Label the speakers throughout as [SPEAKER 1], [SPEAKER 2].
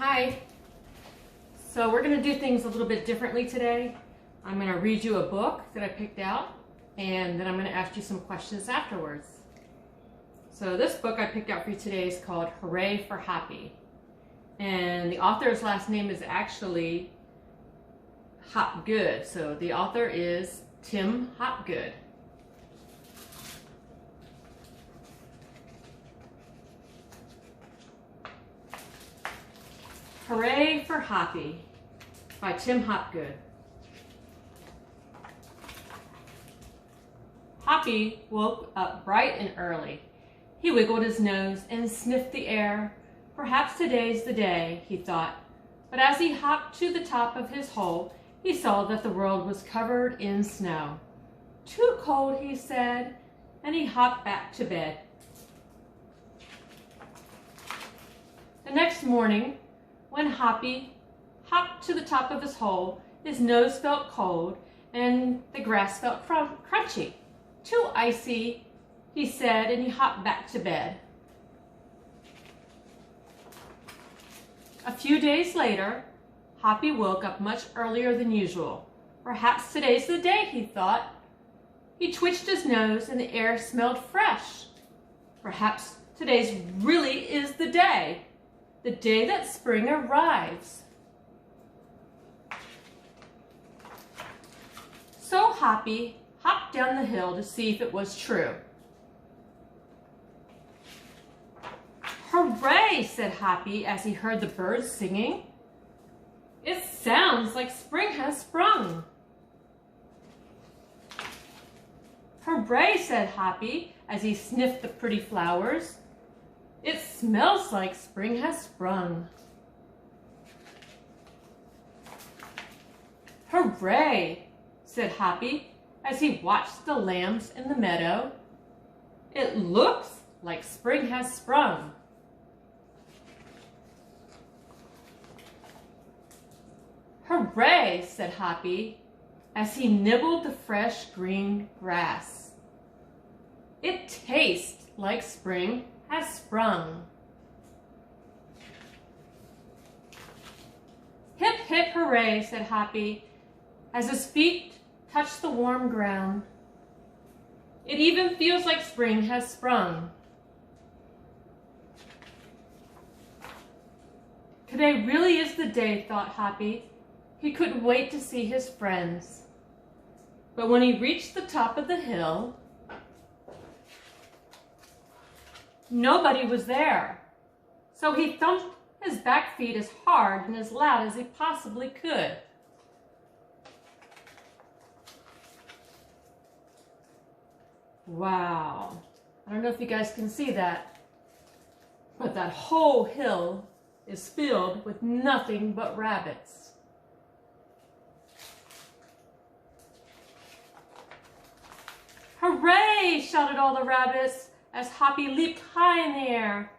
[SPEAKER 1] Hi. So we're going to do things a little bit differently today. I'm going to read you a book that I picked out, and then I'm going to ask you some questions afterwards. So this book I picked out for you today is called Hooray for Hoppy. And the author's last name is actually Hopgood. So the author is Tim Hopgood. Hooray for Hoppy by Tim Hopgood. Hoppy woke up bright and early. He wiggled his nose and sniffed the air. Perhaps today's the day, he thought. But as he hopped to the top of his hole, he saw that the world was covered in snow. Too cold, he said, and he hopped back to bed. The next morning, when Hoppy hopped to the top of his hole, his nose felt cold and the grass felt crunchy. Too icy, he said, and he hopped back to bed. A few days later, Hoppy woke up much earlier than usual. Perhaps today's the day, he thought. He twitched his nose and the air smelled fresh. Perhaps today's really is the day that spring arrives. So Hoppy hopped down the hill to see if it was true. Hooray, said Hoppy as he heard the birds singing. It sounds like spring has sprung. Hooray, said Hoppy as he sniffed the pretty flowers. It smells like spring has sprung. Hooray, said Hoppy as he watched the lambs in the meadow. It looks like spring has sprung. Hooray, said Hoppy as he nibbled the fresh green grass. It tastes like spring has sprung. Hip, hip, hooray, said Hoppy as his feet touched the warm ground. It even feels like spring has sprung. Today really is the day, thought Hoppy. He couldn't wait to see his friends. But when he reached the top of the hill, nobody was there. So he thumped his back feet as hard and as loud as he possibly could. Wow. I don't know if you guys can see that, but that whole hill is filled with nothing but rabbits. Hooray! Shouted all the rabbits as Hoppy leaped high in the air.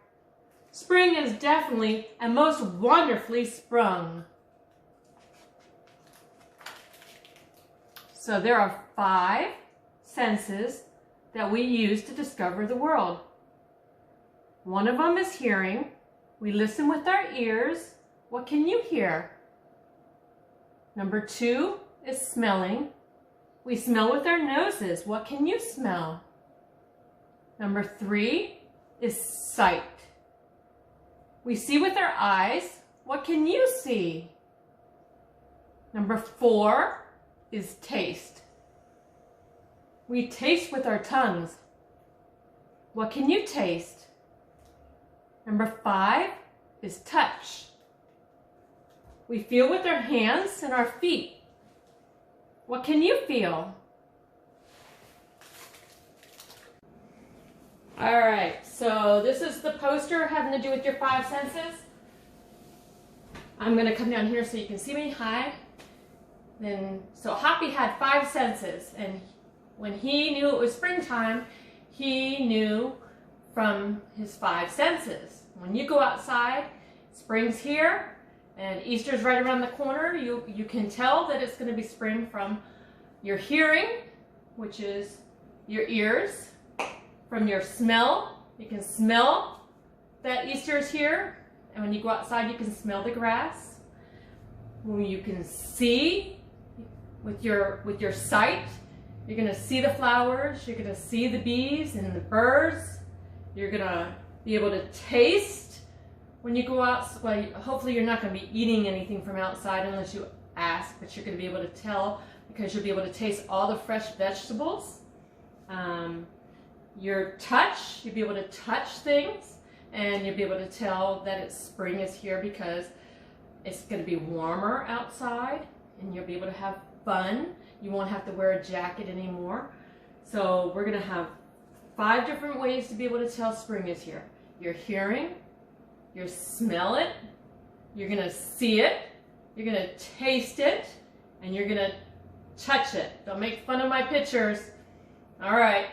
[SPEAKER 1] Spring is definitely and most wonderfully sprung. So there are 5 senses that we use to discover the world. One of them is hearing. We listen with our ears. What can you hear? Number 2 is smelling. We smell with our noses. What can you smell? Number 3 is sight. We see with our eyes. What can you see? Number 4 is taste. We taste with our tongues. What can you taste? Number 5 is touch. We feel with our hands and our feet. What can you feel? All right, so this is the poster having to do with your 5 senses. I'm going to come down here so you can see me. Hi. So Hoppy had 5 senses, and when he knew it was springtime, he knew from his 5 senses. When you go outside, spring's here, and Easter's right around the corner. You can tell that it's going to be spring from your hearing, which is your ears, from your smell. You can smell that Easter is here, and when you go outside, you can smell the grass. When you can see with your sight, you're gonna see the flowers, you're gonna see the bees and the birds. You're gonna be able to taste when you go out. Well, hopefully you're not gonna be eating anything from outside unless you ask, but you're gonna be able to tell because you'll be able to taste all the fresh vegetables. Your touch, you'll be able to touch things, and you'll be able to tell that spring is here because it's going to be warmer outside, and you'll be able to have fun. You won't have to wear a jacket anymore. So we're going to have 5 different ways to be able to tell spring is here. You're hearing, you smell it, you're going to see it, you're going to taste it, and you're going to touch it. Don't make fun of my pictures. All right.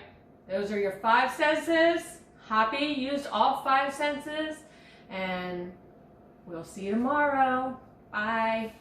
[SPEAKER 1] Those are your 5 senses. Hoppy used all 5 senses, and we'll see you tomorrow. Bye.